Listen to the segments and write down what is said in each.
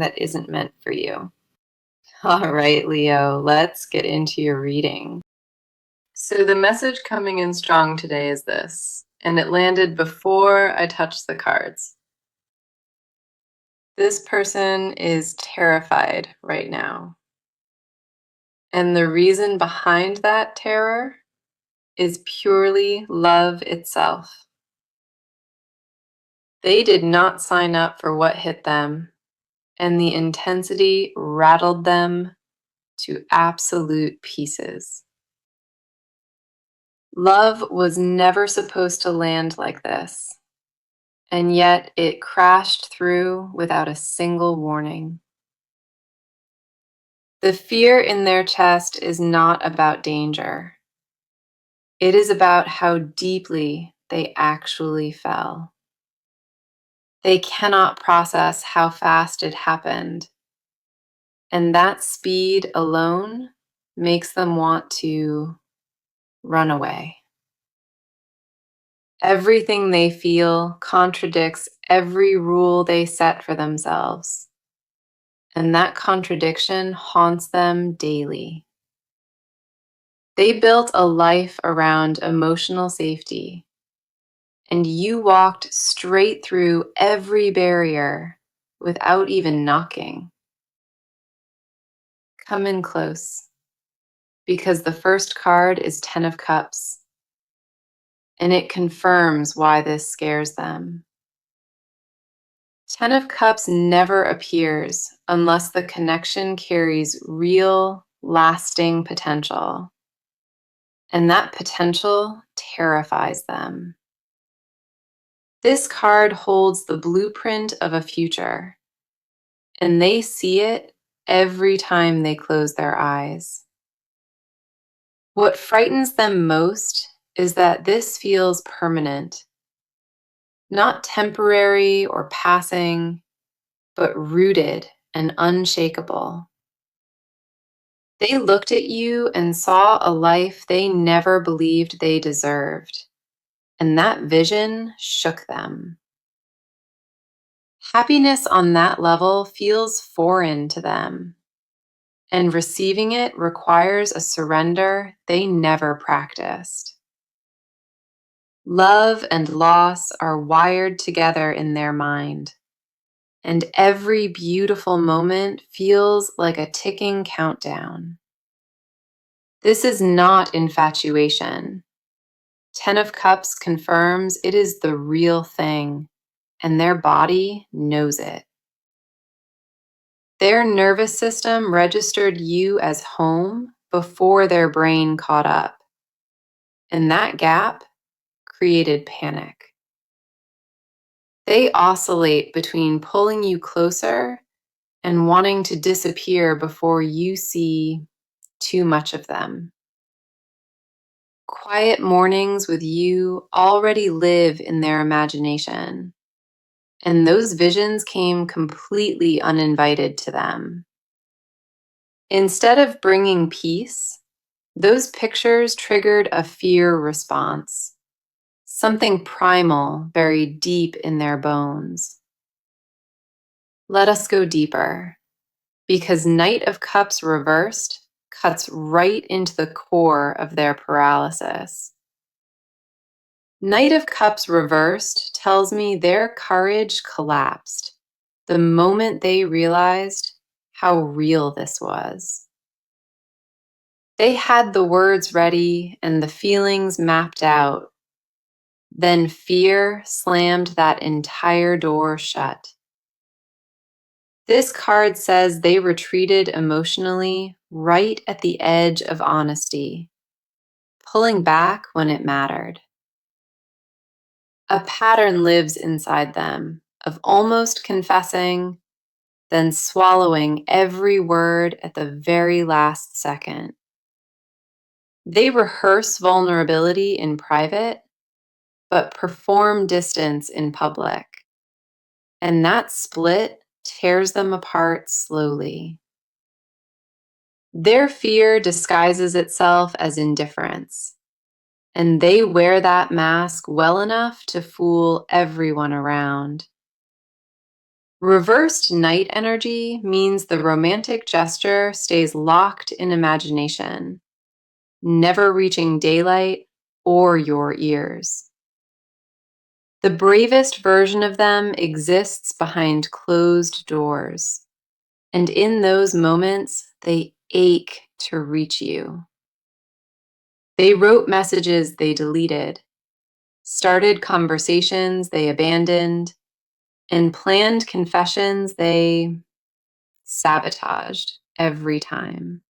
that isn't meant for you. All right, Leo, let's get into your reading. So, the message coming in strong today is this, and it landed before I touched the cards. This person is terrified right now. And the reason behind that terror is purely love itself. They did not sign up for what hit them, and the intensity rattled them to absolute pieces. Love was never supposed to land like this, and yet it crashed through without a single warning. The fear in their chest is not about danger. It is about how deeply they actually fell. They cannot process how fast it happened, and that speed alone makes them want to run away. Everything they feel contradicts every rule they set for themselves, and that contradiction haunts them daily. They built a life around emotional safety, and you walked straight through every barrier without even knocking. Come in close, because the first card is Ten of Cups, and it confirms why this scares them. Ten of Cups never appears unless the connection carries real, lasting potential, and that potential terrifies them. This card holds the blueprint of a future, and they see it every time they close their eyes. What frightens them most is that this feels permanent, not temporary or passing, but rooted and unshakable. They looked at you and saw a life they never believed they deserved, and that vision shook them. Happiness on that level feels foreign to them, and receiving it requires a surrender they never practiced. Love and loss are wired together in their mind, and every beautiful moment feels like a ticking countdown. This is not infatuation. Ten of Cups confirms it is the real thing, and their body knows it. Their nervous system registered you as home before their brain caught up, and that gap created panic. They oscillate between pulling you closer and wanting to disappear before you see too much of them. Quiet mornings with you already live in their imagination, and those visions came completely uninvited to them. Instead of bringing peace, those pictures triggered a fear response, something primal buried deep in their bones. Let us go deeper, because Knight of Cups reversed cuts right into the core of their paralysis. Knight of Cups reversed tells me their courage collapsed the moment they realized how real this was. They had the words ready and the feelings mapped out. Then fear slammed that entire door shut. This card says they retreated emotionally right at the edge of honesty, pulling back when it mattered. A pattern lives inside them of almost confessing, then swallowing every word at the very last second. They rehearse vulnerability in private, but perform distance in public. And that split tears them apart slowly. Their fear disguises itself as indifference, and they wear that mask well enough to fool everyone around. Reversed night energy means the romantic gesture stays locked in imagination, never reaching daylight or your ears. The bravest version of them exists behind closed doors, and in those moments, they ache to reach you. They wrote messages they deleted, started conversations they abandoned, and planned confessions they sabotaged every time.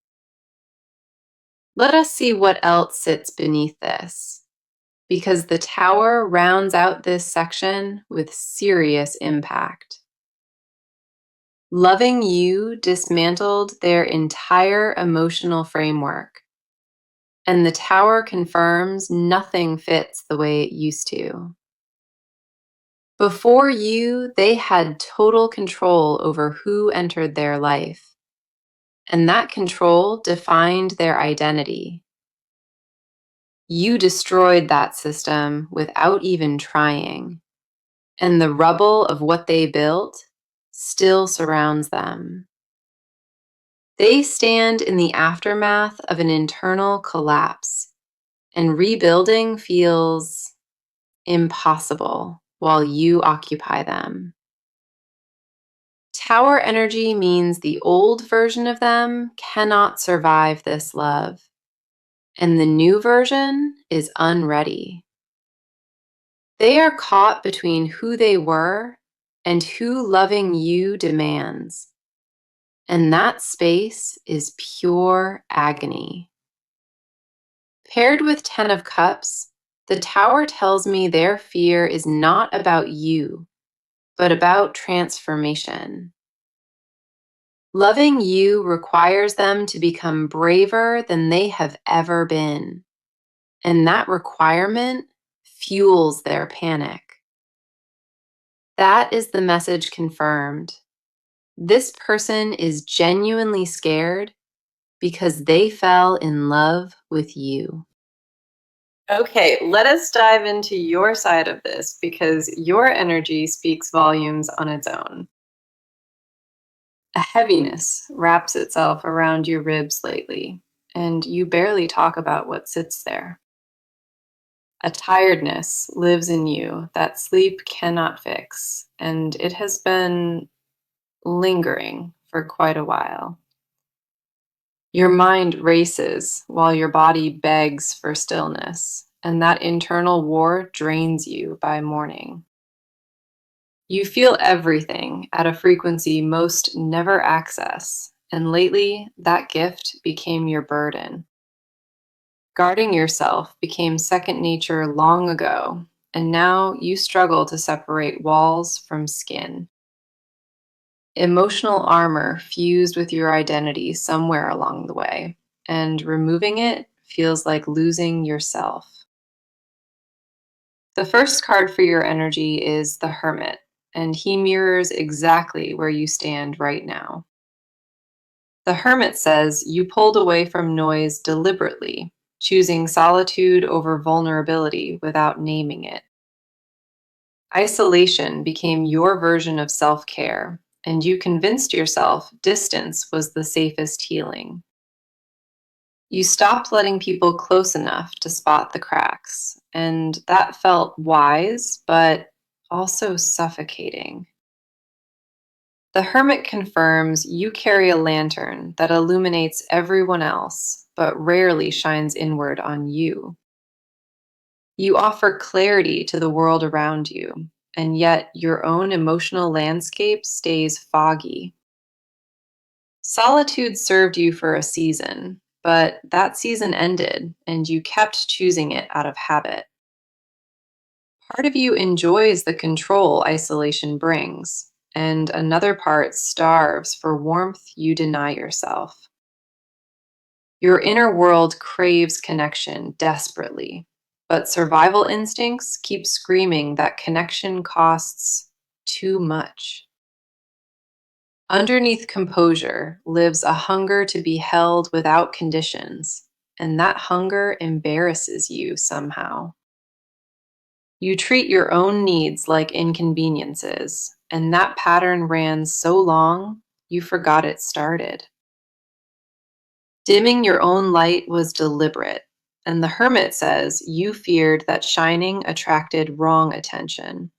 Let us see what else sits beneath this, because the tower rounds out this section with serious impact. Loving you dismantled their entire emotional framework, and the tower confirms nothing fits the way it used to. Before you, they had total control over who entered their life, and that control defined their identity. You destroyed that system without even trying, and the rubble of what they built still surrounds them. They stand in the aftermath of an internal collapse, and rebuilding feels impossible while you occupy them. Tower energy means the old version of them cannot survive this love, and the new version is unready. They are caught between who they were and who loving you demands, and that space is pure agony. Paired with 10 of Cups, the Tower tells me their fear is not about you, but about transformation. Loving you requires them to become braver than they have ever been, and that requirement fuels their panic. That is the message confirmed. This person is genuinely scared because they fell in love with you. Okay, let us dive into your side of this because your energy speaks volumes on its own. A heaviness wraps itself around your ribs lately, and you barely talk about what sits there. A tiredness lives in you that sleep cannot fix, and it has been lingering for quite a while. Your mind races while your body begs for stillness, and that internal war drains you by morning. You feel everything at a frequency most never access, and lately that gift became your burden. Guarding yourself became second nature long ago, and now you struggle to separate walls from skin. Emotional armor fused with your identity somewhere along the way, and removing it feels like losing yourself. The first card for your energy is the Hermit, and he mirrors exactly where you stand right now. The Hermit says you pulled away from noise deliberately, choosing solitude over vulnerability without naming it. Isolation became your version of self-care, and you convinced yourself distance was the safest healing. You stopped letting people close enough to spot the cracks, and that felt wise, but also suffocating. The Hermit confirms you carry a lantern that illuminates everyone else, but rarely shines inward on you. You offer clarity to the world around you, and yet your own emotional landscape stays foggy. Solitude served you for a season, but that season ended, and you kept choosing it out of habit. Part of you enjoys the control isolation brings, and another part starves for warmth you deny yourself. Your inner world craves connection desperately, but survival instincts keep screaming that connection costs too much. Underneath composure lives a hunger to be held without conditions, and that hunger embarrasses you somehow. You treat your own needs like inconveniences, and that pattern ran so long you forgot it started. Dimming your own light was deliberate, and the hermit says you feared that shining attracted wrong attention.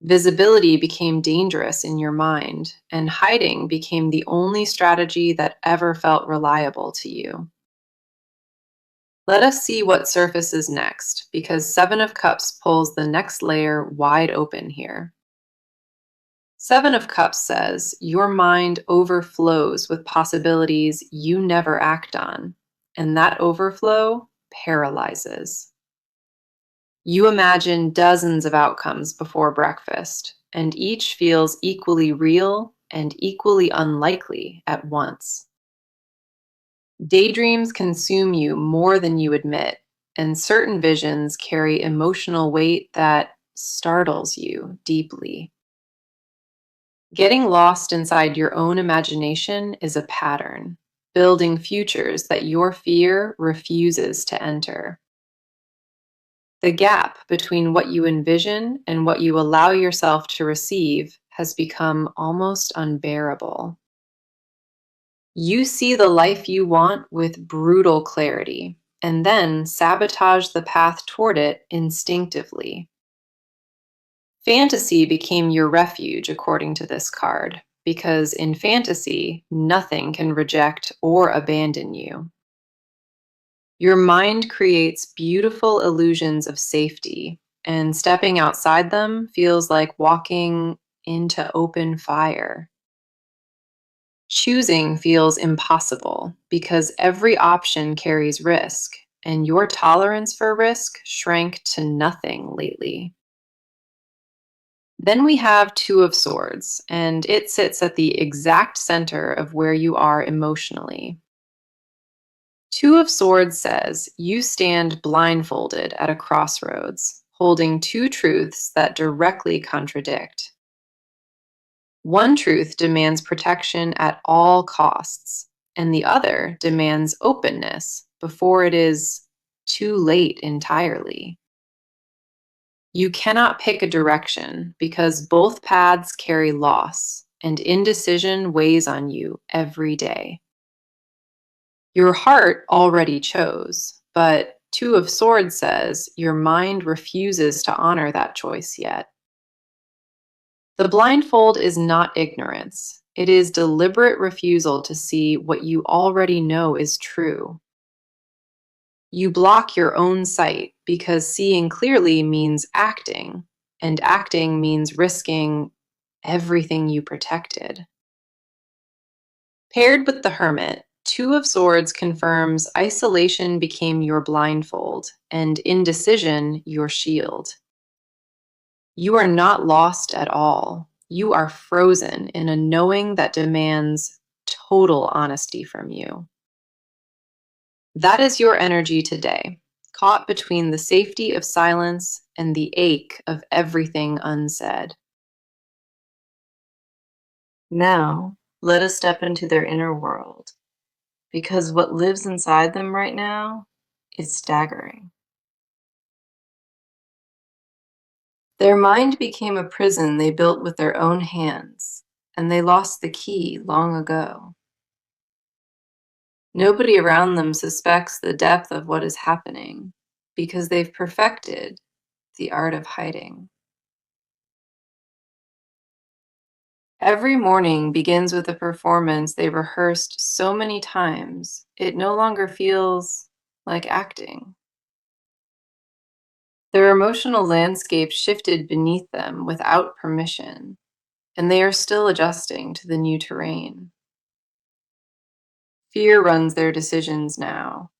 Visibility became dangerous in your mind, and hiding became the only strategy that ever felt reliable to you. Let us see what surfaces next, because Seven of Cups pulls the next layer wide open here. Seven of Cups says your mind overflows with possibilities you never act on, and that overflow paralyzes. You imagine dozens of outcomes before breakfast, and each feels equally real and equally unlikely at once. Daydreams consume you more than you admit, and certain visions carry emotional weight that startles you deeply. Getting lost inside your own imagination is a pattern, building futures that your fear refuses to enter. The gap between what you envision and what you allow yourself to receive has become almost unbearable. You see the life you want with brutal clarity, and then sabotage the path toward it instinctively. Fantasy became your refuge, according to this card, because in fantasy, nothing can reject or abandon you. Your mind creates beautiful illusions of safety, and stepping outside them feels like walking into open fire. Choosing feels impossible because every option carries risk, and your tolerance for risk shrank to nothing lately. Then we have Two of Swords, and it sits at the exact center of where you are emotionally. Two of Swords says you stand blindfolded at a crossroads, holding two truths that directly contradict. One truth demands protection at all costs, and the other demands openness before it is too late entirely. You cannot pick a direction because both paths carry loss, and indecision weighs on you every day. Your heart already chose, but Two of Swords says your mind refuses to honor that choice yet. The blindfold is not ignorance. It is deliberate refusal to see what you already know is true. You block your own sight because seeing clearly means acting, and acting means risking everything you protected. Paired with the Hermit, Two of Swords confirms isolation became your blindfold, and indecision your shield. You are not lost at all. You are frozen in a knowing that demands total honesty from you. That is your energy today, caught between the safety of silence and the ache of everything unsaid. Now, let us step into their inner world, because what lives inside them right now is staggering. Their mind became a prison they built with their own hands, and they lost the key long ago. Nobody around them suspects the depth of what is happening because they've perfected the art of hiding. Every morning begins with a performance they rehearsed so many times, it no longer feels like acting. Their emotional landscape shifted beneath them without permission, and they are still adjusting to the new terrain. Fear runs their decisions now,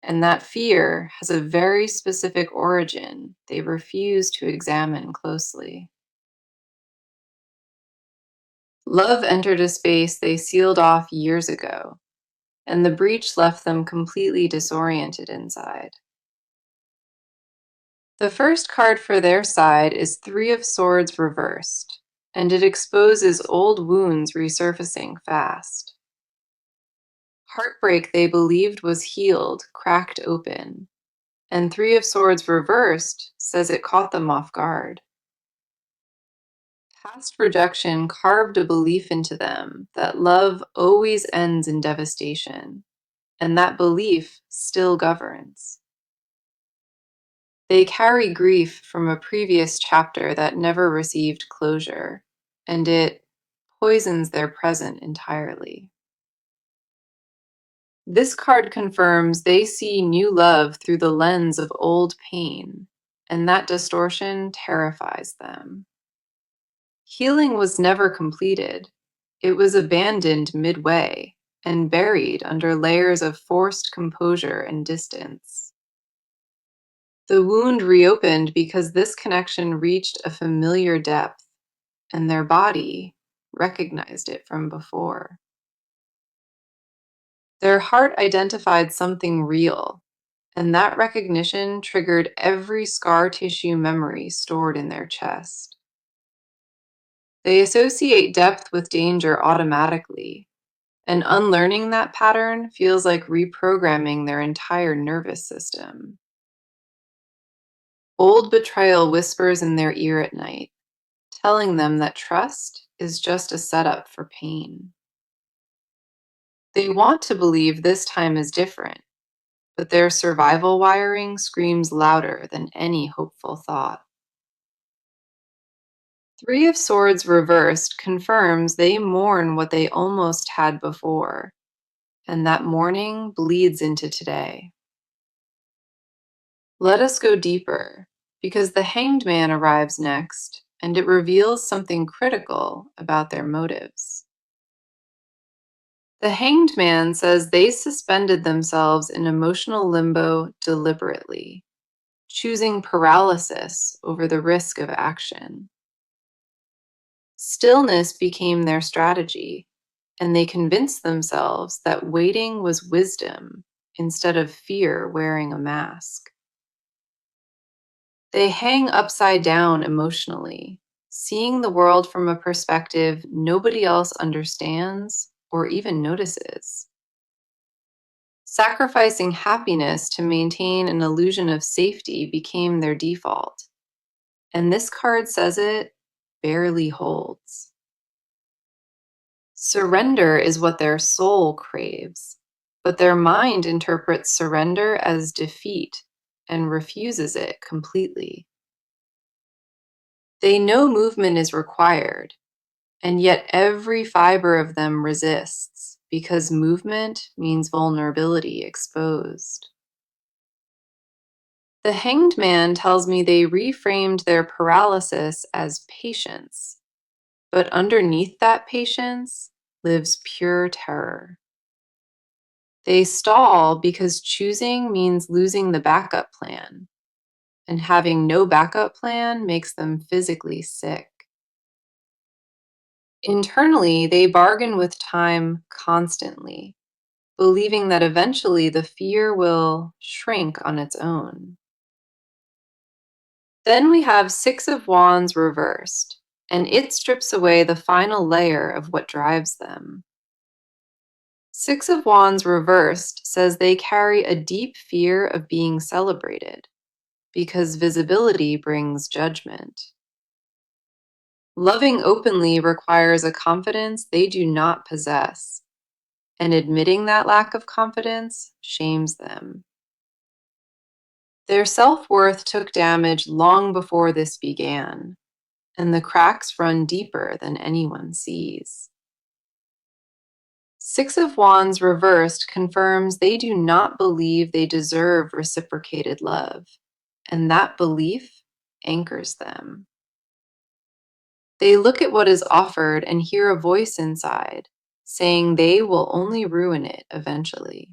and that fear has a very specific origin they refuse to examine closely. Love entered a space they sealed off years ago, and the breach left them completely disoriented inside. The first card for their side is Three of Swords reversed, and it exposes old wounds resurfacing fast. Heartbreak they believed was healed cracked open, and Three of Swords reversed says it caught them off guard. Past rejection carved a belief into them that love always ends in devastation, and that belief still governs. They carry grief from a previous chapter that never received closure, and it poisons their present entirely. This card confirms they see new love through the lens of old pain, and that distortion terrifies them. Healing was never completed. It was abandoned midway and buried under layers of forced composure and distance. The wound reopened because this connection reached a familiar depth, and their body recognized it from before. Their heart identified something real, and that recognition triggered every scar tissue memory stored in their chest. They associate depth with danger automatically, and unlearning that pattern feels like reprogramming their entire nervous system. Old betrayal whispers in their ear at night, telling them that trust is just a setup for pain. They want to believe this time is different, but their survival wiring screams louder than any hopeful thought. Three of Swords reversed confirms they mourn what they almost had before, and that mourning bleeds into today. Let us go deeper, because the Hanged Man arrives next, and it reveals something critical about their motives. The Hanged Man says they suspended themselves in emotional limbo deliberately, choosing paralysis over the risk of action. Stillness became their strategy, and they convinced themselves that waiting was wisdom instead of fear wearing a mask. They hang upside down emotionally, seeing the world from a perspective nobody else understands or even notices. Sacrificing happiness to maintain an illusion of safety became their default, and this card says it barely holds. Surrender is what their soul craves, but their mind interprets surrender as defeat and refuses it completely. They know movement is required, and yet every fiber of them resists because movement means vulnerability exposed. The Hanged Man tells me they reframed their paralysis as patience, but underneath that patience lives pure terror. They stall because choosing means losing the backup plan, and having no backup plan makes them physically sick. Internally, they bargain with time constantly, believing that eventually the fear will shrink on its own. Then we have Six of Wands reversed, and it strips away the final layer of what drives them. Six of Wands reversed says they carry a deep fear of being celebrated, because visibility brings judgment. Loving openly requires a confidence they do not possess, and admitting that lack of confidence shames them. Their self-worth took damage long before this began, and the cracks run deeper than anyone sees. Six of Wands reversed confirms they do not believe they deserve reciprocated love, and that belief anchors them. They look at what is offered and hear a voice inside saying they will only ruin it eventually.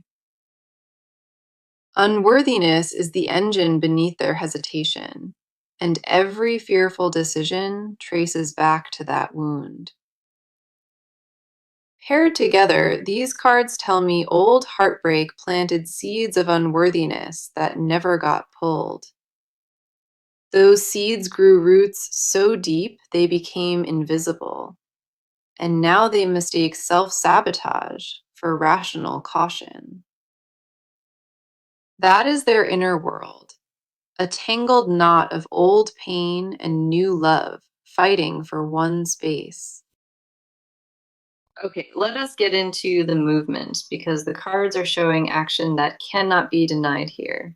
Unworthiness is the engine beneath their hesitation, and every fearful decision traces back to that wound. Paired together, these cards tell me old heartbreak planted seeds of unworthiness that never got pulled. Those seeds grew roots so deep they became invisible, and now they mistake self-sabotage for rational caution. That is their inner world, a tangled knot of old pain and new love fighting for one space. Okay, let us get into the movement because the cards are showing action that cannot be denied here.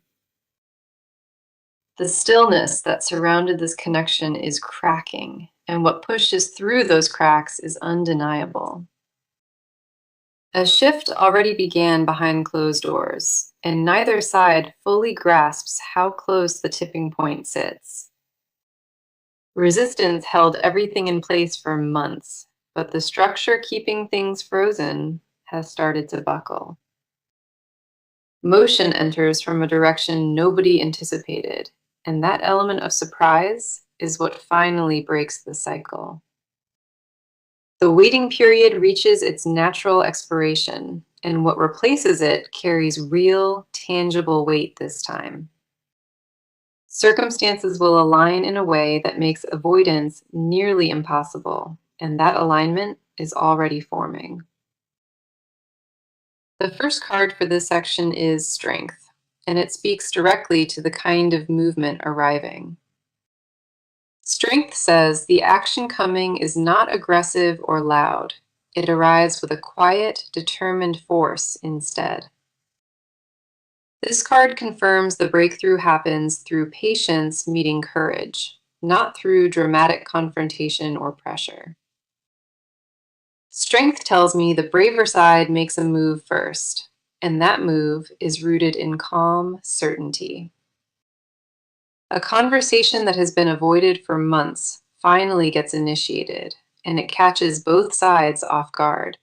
The stillness that surrounded this connection is cracking, and what pushes through those cracks is undeniable. A shift already began behind closed doors, and neither side fully grasps how close the tipping point sits. Resistance held everything in place for months, but the structure keeping things frozen has started to buckle. Motion enters from a direction nobody anticipated, and that element of surprise is what finally breaks the cycle. The waiting period reaches its natural expiration, and what replaces it carries real, tangible weight this time. Circumstances will align in a way that makes avoidance nearly impossible, and that alignment is already forming. The first card for this section is Strength, and it speaks directly to the kind of movement arriving. Strength says the action coming is not aggressive or loud. It arrives with a quiet, determined force instead. This card confirms the breakthrough happens through patience meeting courage, not through dramatic confrontation or pressure. Strength tells me the braver side makes a move first, and that move is rooted in calm certainty. A conversation that has been avoided for months finally gets initiated, and it catches both sides off guard.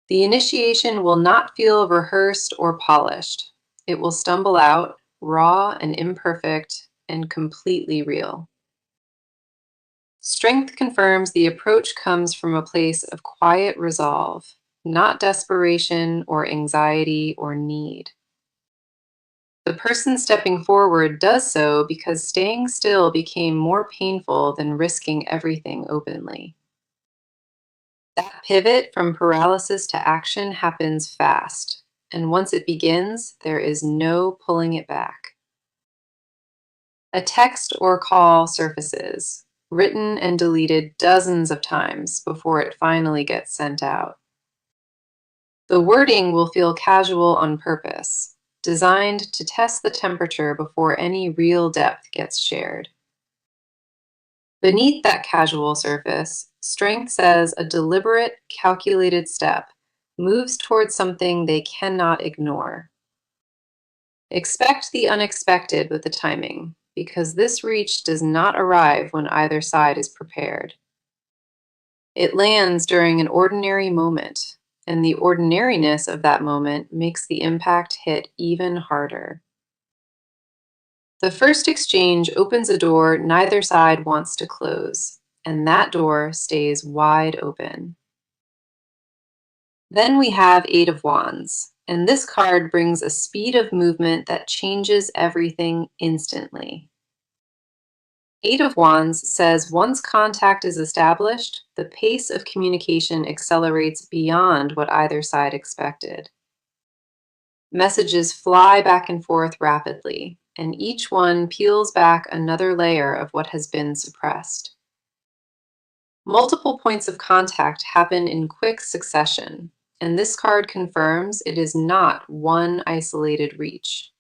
The initiation will not feel rehearsed or polished. It will stumble out, raw and imperfect, and completely real. Strength confirms the approach comes from a place of quiet resolve, not desperation or anxiety or need. The person stepping forward does so because staying still became more painful than risking everything openly. That pivot from paralysis to action happens fast, and once it begins, there is no pulling it back. A text or call surfaces, written and deleted dozens of times before it finally gets sent out. The wording will feel casual on purpose, designed to test the temperature before any real depth gets shared. Beneath that casual surface, Strength says a deliberate, calculated step moves towards something they cannot ignore. Expect the unexpected with the timing, because this reach does not arrive when either side is prepared. It lands during an ordinary moment, and the ordinariness of that moment makes the impact hit even harder. The first exchange opens a door neither side wants to close, and that door stays wide open. Then we have Eight of Wands, and this card brings a speed of movement that changes everything instantly. Eight of Wands says once contact is established, the pace of communication accelerates beyond what either side expected. Messages fly back and forth rapidly, and each one peels back another layer of what has been suppressed. Multiple points of contact happen in quick succession, and this card confirms it is not one isolated reach.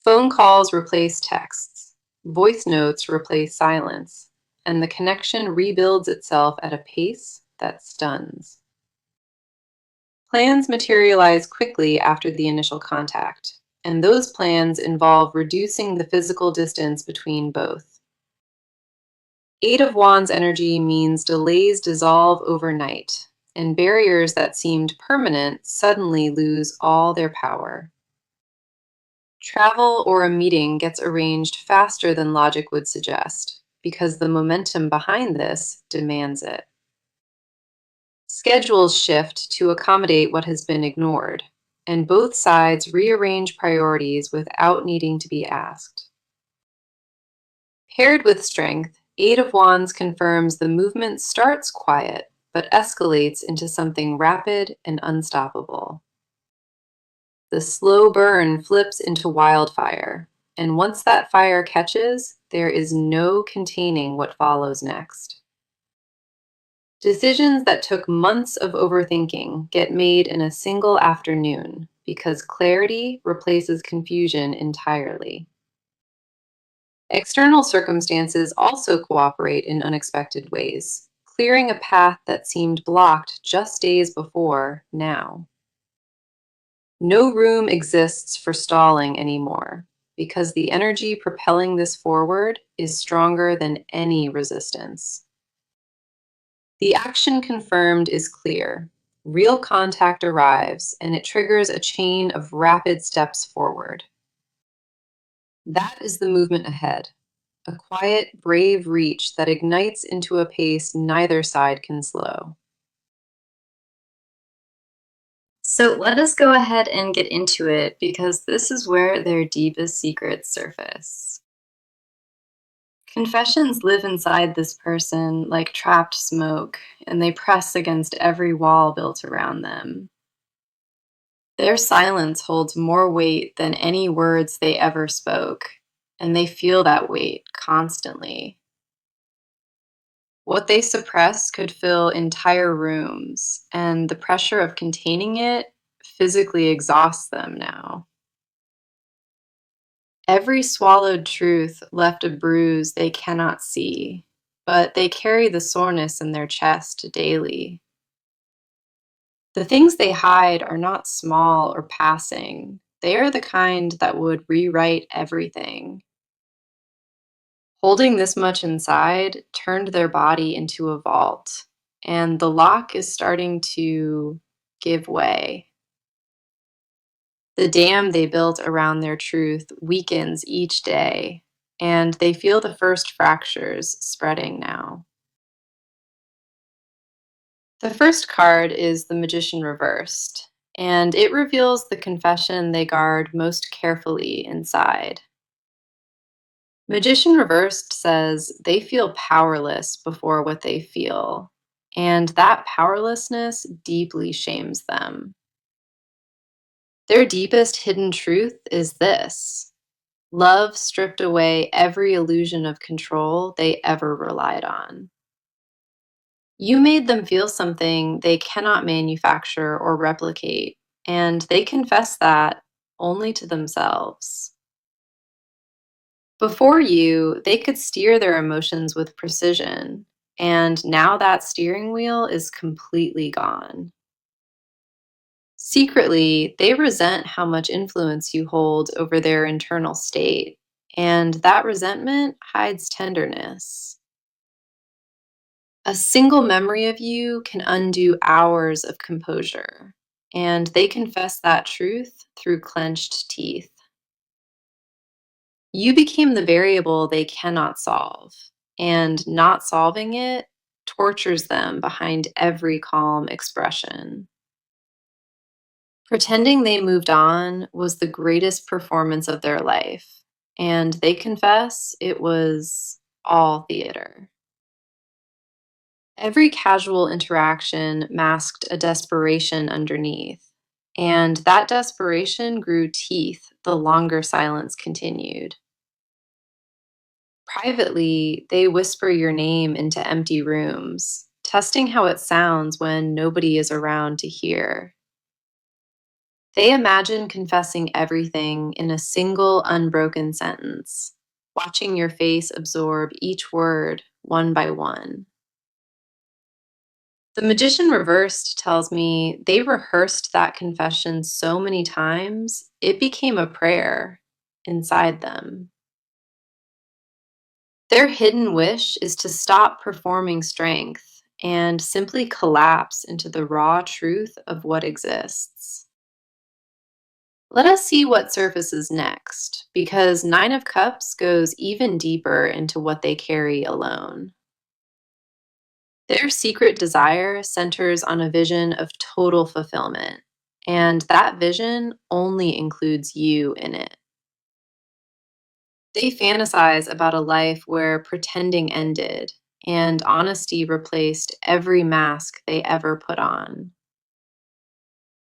Phone calls replace texts, voice notes replace silence, and the connection rebuilds itself at a pace that stuns. Plans materialize quickly after the initial contact, and those plans involve reducing the physical distance between both. Eight of Wands energy means delays dissolve overnight, and barriers that seemed permanent suddenly lose all their power. Travel or a meeting gets arranged faster than logic would suggest, because the momentum behind this demands it. Schedules shift to accommodate what has been ignored, and both sides rearrange priorities without needing to be asked. Paired with Strength, Eight of Wands confirms the movement starts quiet, but escalates into something rapid and unstoppable. The slow burn flips into wildfire, and once that fire catches, there is no containing what follows next. Decisions that took months of overthinking get made in a single afternoon because clarity replaces confusion entirely. External circumstances also cooperate in unexpected ways, clearing a path that seemed blocked just days before now. No room exists for stalling anymore because the energy propelling this forward is stronger than any resistance. The action confirmed is clear. Real contact arrives, and it triggers a chain of rapid steps forward. That is the movement ahead, a quiet, brave reach that ignites into a pace neither side can slow. So let us go ahead and get into it because this is where their deepest secrets surface. Confessions live inside this person like trapped smoke, and they press against every wall built around them. Their silence holds more weight than any words they ever spoke, and they feel that weight constantly. What they suppress could fill entire rooms, and the pressure of containing it physically exhausts them now. Every swallowed truth left a bruise they cannot see, but they carry the soreness in their chest daily. The things they hide are not small or passing. They are the kind that would rewrite everything. Holding this much inside turned their body into a vault, and the lock is starting to give way. The dam they built around their truth weakens each day, and they feel the first fractures spreading now. The first card is the Magician reversed, and it reveals the confession they guard most carefully inside. Magician reversed says they feel powerless before what they feel, and that powerlessness deeply shames them. Their deepest hidden truth is this: love stripped away every illusion of control they ever relied on. You made them feel something they cannot manufacture or replicate, and they confess that only to themselves. Before you, they could steer their emotions with precision, and now that steering wheel is completely gone. Secretly, they resent how much influence you hold over their internal state, and that resentment hides tenderness. A single memory of you can undo hours of composure, and they confess that truth through clenched teeth. You became the variable they cannot solve, and not solving it tortures them behind every calm expression. Pretending they moved on was the greatest performance of their life, and they confess it was all theater. Every casual interaction masked a desperation underneath, and that desperation grew teeth the longer silence continued. Privately, they whisper your name into empty rooms, testing how it sounds when nobody is around to hear. They imagine confessing everything in a single unbroken sentence, watching your face absorb each word one by one. The Magician Reversed tells me they rehearsed that confession so many times, it became a prayer inside them. Their hidden wish is to stop performing strength and simply collapse into the raw truth of what exists. Let us see what surfaces next, because Nine of Cups goes even deeper into what they carry alone. Their secret desire centers on a vision of total fulfillment, and that vision only includes you in it. They fantasize about a life where pretending ended and honesty replaced every mask they ever put on.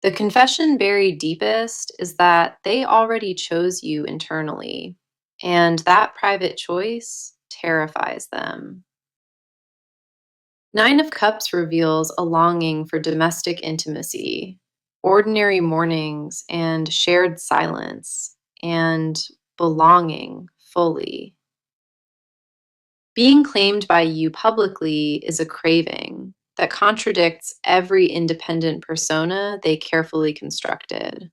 The confession buried deepest is that they already chose you internally, and that private choice terrifies them. Nine of Cups reveals a longing for domestic intimacy, ordinary mornings, and shared silence, and belonging fully. Being claimed by you publicly is a craving that contradicts every independent persona they carefully constructed.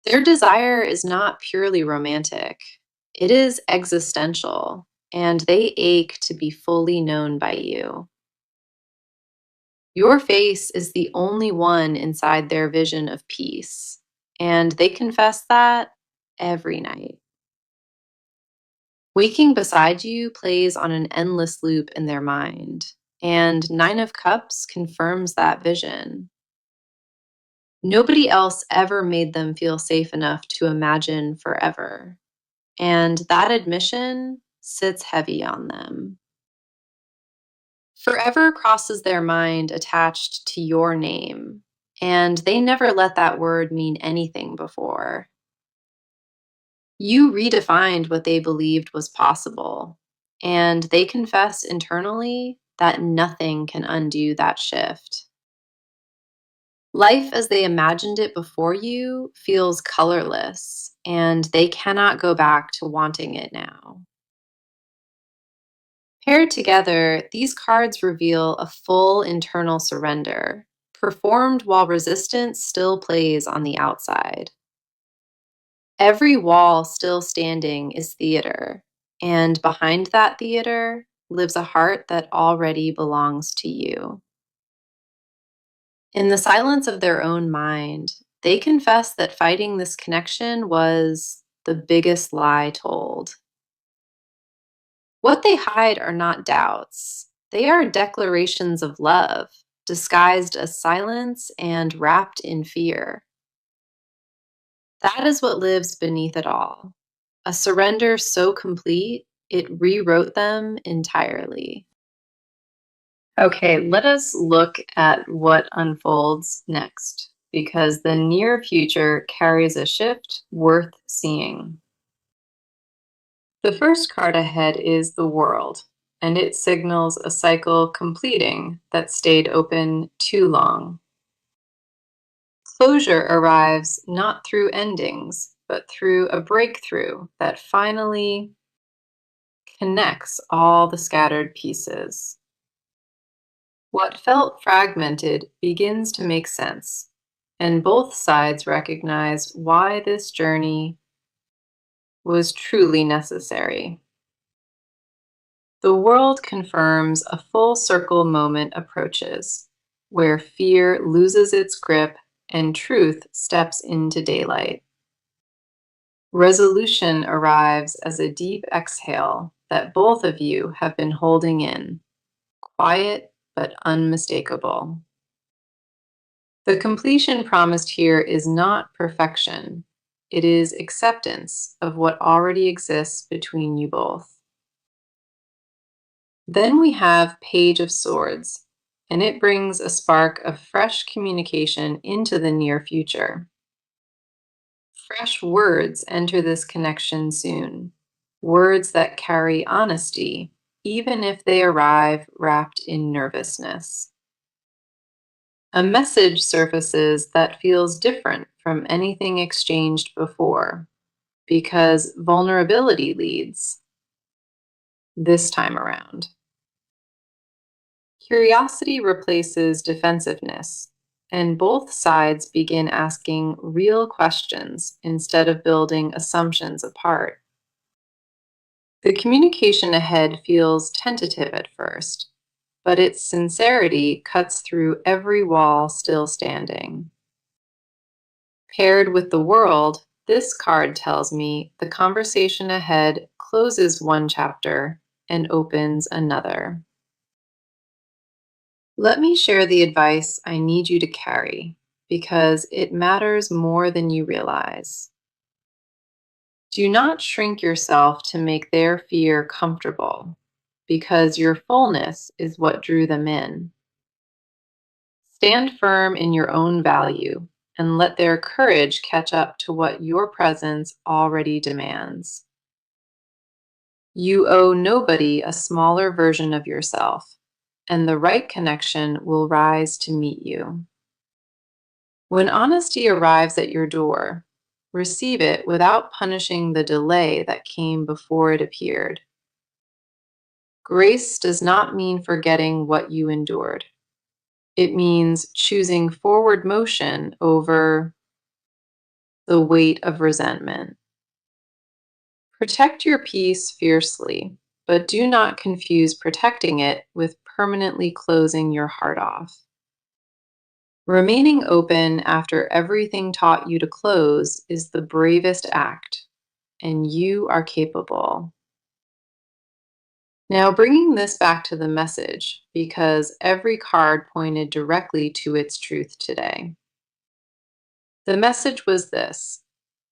Their desire is not purely romantic, it is existential, and they ache to be fully known by you. Your face is the only one inside their vision of peace, and they confess that every night. Waking beside you plays on an endless loop in their mind, and Nine of Cups confirms that vision. Nobody else ever made them feel safe enough to imagine forever, and that admission sits heavy on them. Forever crosses their mind attached to your name, and they never let that word mean anything before. You redefined what they believed was possible, and they confess internally that nothing can undo that shift. Life as they imagined it before you feels colorless, and they cannot go back to wanting it now. Paired together, these cards reveal a full internal surrender, performed while resistance still plays on the outside. Every wall still standing is theater, and behind that theater lives a heart that already belongs to you. In the silence of their own mind, they confess that fighting this connection was the biggest lie told. What they hide are not doubts, they are declarations of love, disguised as silence and wrapped in fear. That is what lives beneath it all. A surrender so complete, it rewrote them entirely. Okay, let us look at what unfolds next, because the near future carries a shift worth seeing. The first card ahead is the World, and it signals a cycle completing that stayed open too long. Closure arrives not through endings, but through a breakthrough that finally connects all the scattered pieces. What felt fragmented begins to make sense, and both sides recognize why this journey was truly necessary. The World confirms a full circle moment approaches, where fear loses its grip and truth steps into daylight. Resolution arrives as a deep exhale that both of you have been holding in, quiet but unmistakable. The completion promised here is not perfection, it is acceptance of what already exists between you both. Then we have Page of Swords, and it brings a spark of fresh communication into the near future. Fresh words enter this connection soon, words that carry honesty, even if they arrive wrapped in nervousness. A message surfaces that feels different from anything exchanged before, because vulnerability leads this time around. Curiosity replaces defensiveness, and both sides begin asking real questions instead of building assumptions apart. The communication ahead feels tentative at first, but its sincerity cuts through every wall still standing. Paired with the World, this card tells me the conversation ahead closes one chapter and opens another. Let me share the advice I need you to carry, because it matters more than you realize. Do not shrink yourself to make their fear comfortable, because your fullness is what drew them in. Stand firm in your own value, and let their courage catch up to what your presence already demands. You owe nobody a smaller version of yourself, and the right connection will rise to meet you. When honesty arrives at your door, receive it without punishing the delay that came before it appeared. Grace does not mean forgetting what you endured. It means choosing forward motion over the weight of resentment. Protect your peace fiercely, but do not confuse protecting it with permanently closing your heart off. Remaining open after everything taught you to close is the bravest act, and you are capable. Now, bringing this back to the message, because every card pointed directly to its truth today. The message was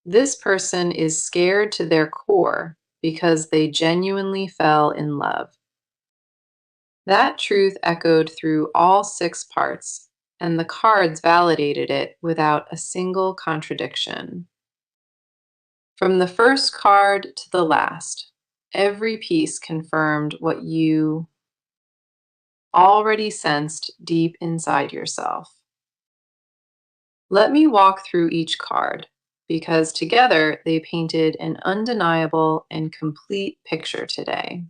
this person is scared to their core because they genuinely fell in love. That truth echoed through all 6 parts, and the cards validated it without a single contradiction. From the first card to the last, every piece confirmed what you already sensed deep inside yourself. Let me walk through each card, because together they painted an undeniable and complete picture today.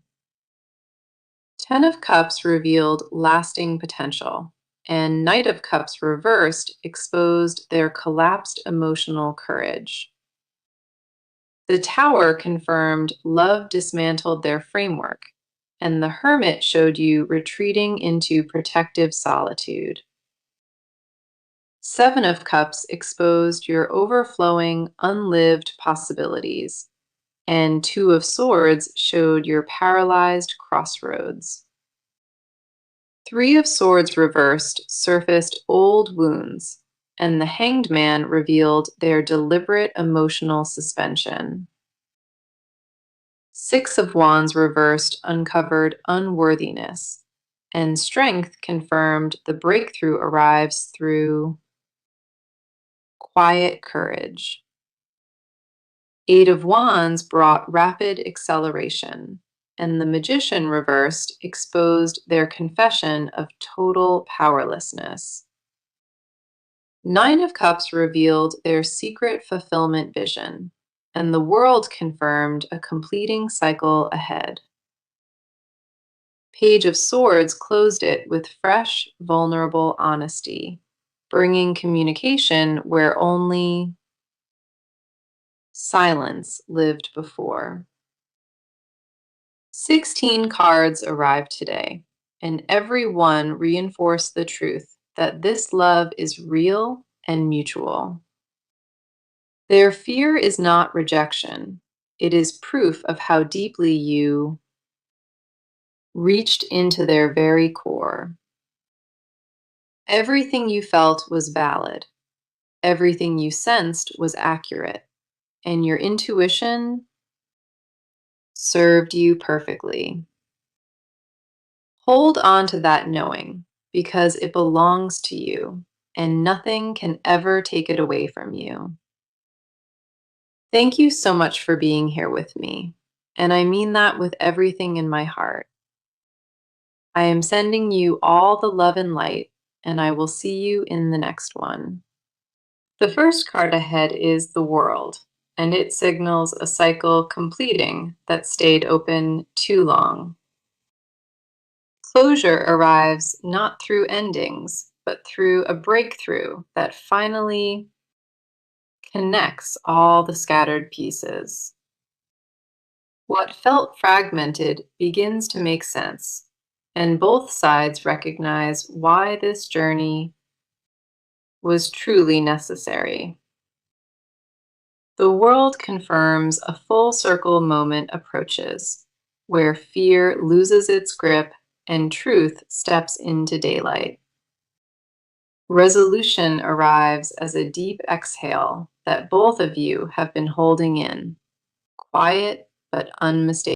10 of Cups revealed lasting potential, and Knight of Cups reversed exposed their collapsed emotional courage. The Tower confirmed love dismantled their framework, and the Hermit showed you retreating into protective solitude. 7 of Cups exposed your overflowing, unlived possibilities, and 2 of Swords showed your paralyzed crossroads. 3 of Swords reversed surfaced old wounds, and the Hanged Man revealed their deliberate emotional suspension. 6 of Wands reversed uncovered unworthiness, and Strength confirmed the breakthrough arrives through quiet courage. 8 of Wands brought rapid acceleration, and the Magician reversed exposed their confession of total powerlessness. 9 of Cups revealed their secret fulfillment vision, and the World confirmed a completing cycle ahead. Page of Swords closed it with fresh, vulnerable honesty, bringing communication where only silence lived before. 16 cards arrived today, and every one reinforced the truth that this love is real and mutual. Their fear is not rejection. It is proof of how deeply you reached into their very core. Everything you felt was valid. Everything you sensed was accurate. And your intuition served you perfectly. Hold on to that knowing, because it belongs to you, and nothing can ever take it away from you. Thank you so much for being here with me, and I mean that with everything in my heart. I am sending you all the love and light, and I will see you in the next one. The first card ahead is the World, and it signals a cycle completing that stayed open too long. Closure arrives not through endings, but through a breakthrough that finally connects all the scattered pieces. What felt fragmented begins to make sense, and both sides recognize why this journey was truly necessary. The World confirms a full circle moment approaches, where fear loses its grip and truth steps into daylight. Resolution arrives as a deep exhale that both of you have been holding in, quiet but unmistakable.